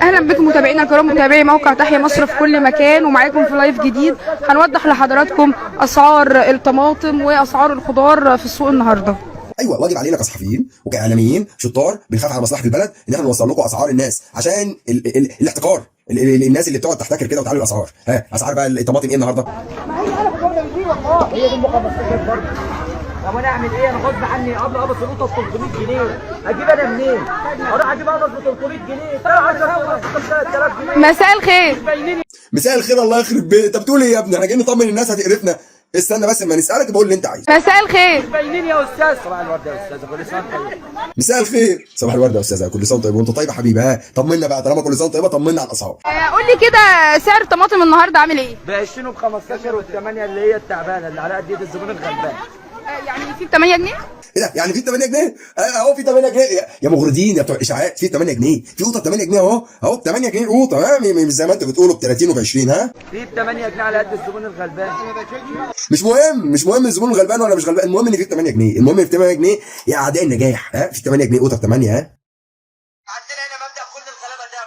اهلا بكم متابعينا الكرام، متابعي موقع تحيا مصر في كل مكان، ومعاكم في لايف جديد هنوضح لحضراتكم اسعار الطماطم واسعار الخضار في السوق النهارده. ايوه، واجب علينا كصحفيين وكاعلاميين شطار بنخاف على مصلحه البلد ان احنا نوصل لكم اسعار الناس، عشان الاحتكار، الناس اللي بتقعد تحتكر كده وتعلي الاسعار. اسعار بقى الطماطم ايه النهارده؟ هي دي 15 برضه. طب انا اعمل ايه؟ انا غصب عني قبل قبض القطه ب 300 جنيه، اجيب انا منين؟ اروح اجيب قبض ب 300 جنيه، 3000 جنيه. مساء الخير. مساء الخير، الله يخرب بيتك. انت بتقول ايه يا ابني؟ احنا جايين نطمن الناس هتقرفنا. استنى بس اما نسالك بقول اللي انت عايزه. مساء الخير. باينين يا استاذ. صباح الورد يا استاذ، كل سنه طيب. مساء الخير، صباح الورد يا استاذ، كل سنه طيب وانت طيب يا حبيبي. طمنا بقى، طالما كل سنه طيبه طمنا على الاسعار. قول لي كده سعر الطماطم النهارده عامل ايه؟ ب 20 وب 15 وب 8 اللي هي التعبانه اللي على قد ايد الزبون الغلبان. يعني في ب 8 جنيه؟ ايه ده؟ يعني في 8 جنيه؟ اهو في 8 جنيه يا مغردين يا بتوع اشاعات. في 8 جنيه، في قوطه ب 8 جنيه اهو ب 8 جنيه قوطه. مش زي ما انت بتقولوا ب 30 وب 20. في ب 8 جنيه على قد الزبون الغلبان. مش مهم الزبون الغلبان ولا مش غلبان، المهم ان في 8 جنيه، المهم في 8 جنيه يا اعداء النجاح. في 8 جنيه قوطه ب 8. عندنا هنا مبدا كل الغلابه ده،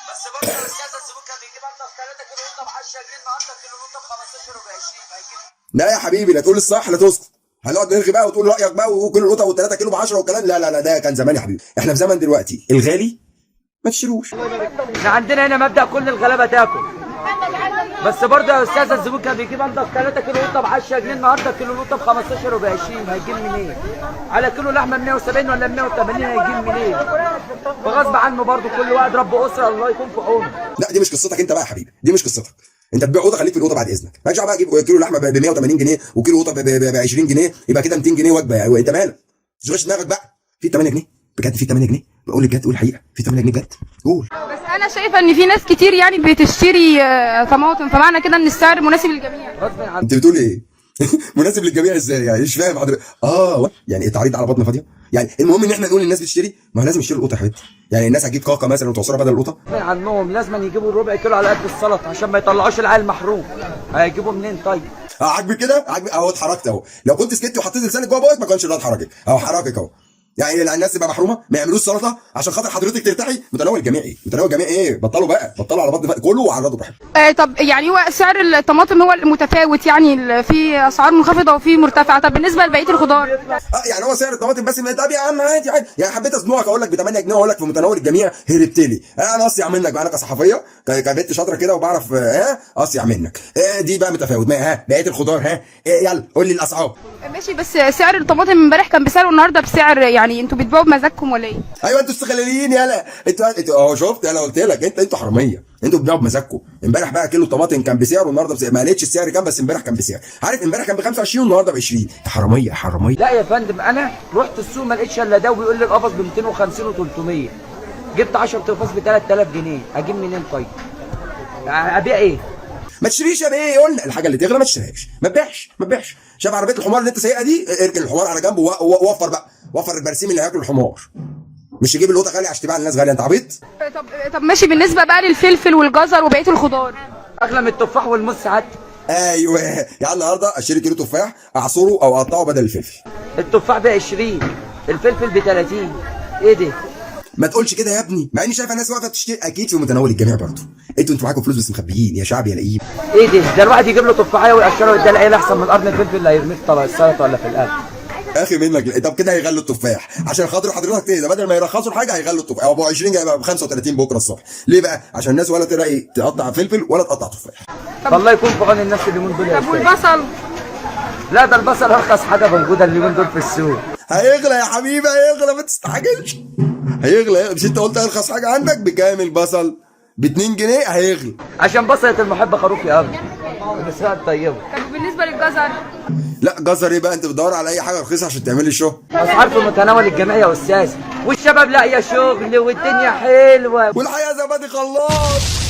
بس برضه يا استاذ الزبون كان بيجيب انت 3 كيلو قطه ب 10 جنيه، النهارده كيلو قطه ب 15 وب 20 هيجيب. لا يا حبيبي، لا تقول الصح لا تسكت. هنقعد نرغي بقى وتقول رايك بقى وكل القطه و3 كيلو ب 10 والكلام. لا ده كان زمان يا حبيبي، احنا في زمن دلوقتي الغالي ما تشتروش. احنا عندنا هنا مبدا كل الغلابه تاكل، بس برضه يا استاذ الزبون كان بيجيب عندك 3 كيلو قطه ب 10 جنيه، النهارده كيلو قطه ب 15 وب 20 هيجيب منين؟ على كيلو لحمه 170 ولا 180 هيجيب منين؟ فغصب عنه برضه كل واحد رب اسره الله يكون في عونه. لا دي مش قصتك انت بقى يا حبيبي، دي مش قصتك. انت بتبيع قوطه، خليك في القوطه بعد اذنك. مالكش دعوه بقى اجيب كيلو لحمه ب 180 جنيه وكيلو قوطه ب 20 جنيه، يبقى كده 200 جنيه وجبه. يعني انت مالك؟ ما تشغلش دماغك بقى. في 8 جنيه بجد، في 8 جنيه بقول لك بجد، قول الحقيقه، في 8 جنيه بجد قول. بس انا شايفه ان في ناس كتير يعني بتشتري طماطم، فمعنى كده ان السعر مناسب للجميع. غصب عنه. انت بتقول ايه؟ مناسب للجميع ازاي يعني؟ مش فاهم حضرتك. يعني التعريض على بطن فاضيه. يعني المهم ان احنا نقول للناس بتشتري، ما هو لازم يشتروا القطه يا حبيبتي. يعني الناس هتجيب كاكا مثلا وتعصرها بدل القطه. غصب عنهم لازم يجيبوا ربع كيلو على قد السلطه عشان ما يطلعوش العيال محروم. هيجيبوا منين طيب؟ عاجبك كده؟ عاجبك اهو، اتحركت اهو. لو كنت سكت وحطيت لسانك جوه بوقك ما كانش ده اتحركت اهو، حركك اهو. يعني الناس تبقى محرومه، ما يعملوش سلطه عشان خاطر حضرتك ترتاحي. متناول الجميع ايه؟ بطلوا بقى، بطلوا على بطن كله وعرضوا براحتكم. طب يعني هو سعر الطماطم هو المتفاوت، يعني في اسعار منخفضه وفي مرتفعه. طب بالنسبه لبقيه الخضار؟ يعني هو سعر الطماطم بس. طب يا عم عادي يعني حبيت ازنقك اقول لك ب 8 جنيه واقول لك في متناول الجميع، هربت لي. انا اصيع منك بقى، انا كصحفيه كبنت شاطره كده وبعرف اصيع منك. دي بقى متفاوت. بقيه الخضار يلا قول لي الاسعار. ماشي، بس سعر الطماطم امبارح كان بسعر والنهارده بسعر، يعني انتوا بتبيعوا بمزاجكم ولا ايه؟ ايوه انتوا استغلاليين يلا. انتوا اهو شفت، انا قلت لك انتوا حراميه، انتوا بتبيعوا بمزاجكم. امبارح بقى كيلو الطماطم كان بسعر والنهارده بسعر. ما قالتش السعر كام، بس امبارح كان بسعر. عارف امبارح كان ب 25 والنهارده ب 20. يا حراميه حراميه. لا يا فندم، انا رحت السوق ما لقيتش الا ده وبيقول لي القفص ب 250 و300. جبت 10 قفص ب 3000 جنيه، اجيب منين طيب؟ ابيع ايه؟ ما تشتريش يا بيه، قلنا الحاجه اللي تغلى ما تشتريهاش. ما تبيعش. شايف عربيه الحمار اللي انت سايقها دي؟ اركن الحمار على جنب ووفر بقى، وفر البرسيم اللي هياكل الحمار. مش تجيب القطه غاليه عشان تبيع للناس غاليه، انت عبيط؟ طب ماشي، بالنسبه بقى للفلفل والجزر وبقيه الخضار؟ اغلى من التفاح والموز ساعات. ايوه، يعني النهارده اشتري كيلو تفاح اعصره او اقطعه بدل الفلفل. التفاح ب 20، الفلفل ب 30. ايه ده؟ ما تقولش كده يا ابني، مع اني شايف الناس واقفه بتشتري. اكيد في متناول الجميع برضه. انتوا معاكم فلوس بس مخبيين يا شعب يا لئيم. ايه ده الواحد يجيب له تفاحيه ويقشرها ويديها العيال احسن من قرن الفلفل اللي هيرميه في طبق السلطه ولا في الاكل. اخي منك. طب كده هيغلوا التفاح عشان خاطر حضرتك تهدى، بدل ما يرخصوا الحاجه هيغلوا التفاح. ابو 20 جاي ب 35 بكره الصبح. ليه بقى؟ عشان الناس ولا تلاقي تقطع فلفل ولا تقطع تفاح. الله يكون في عون الناس اليومين دول يا طب استاذ. والبصل؟ لا ده البصل ارخص حاجه موجوده اليومين دول في السوق. هيغلى يا حبيبي، هيغلى، ما تستعجلش. هيغلى. مش انت قلت ارخص حاجه عندك بكام البصل؟ ب 2 جنيه هيغلى. عشان بصلة المحب خروف يا ابني. بس طيبه. طب بالنسبه للجزر؟ لا جزر ايه بقى؟ انت بتدور على اي حاجه رخيصه عشان تعملي الشغل. اسعار في متناول الجميع يا استاذ، والشباب لاقيه شغل والدنيا حلوه. والحياه زبادي خلاص.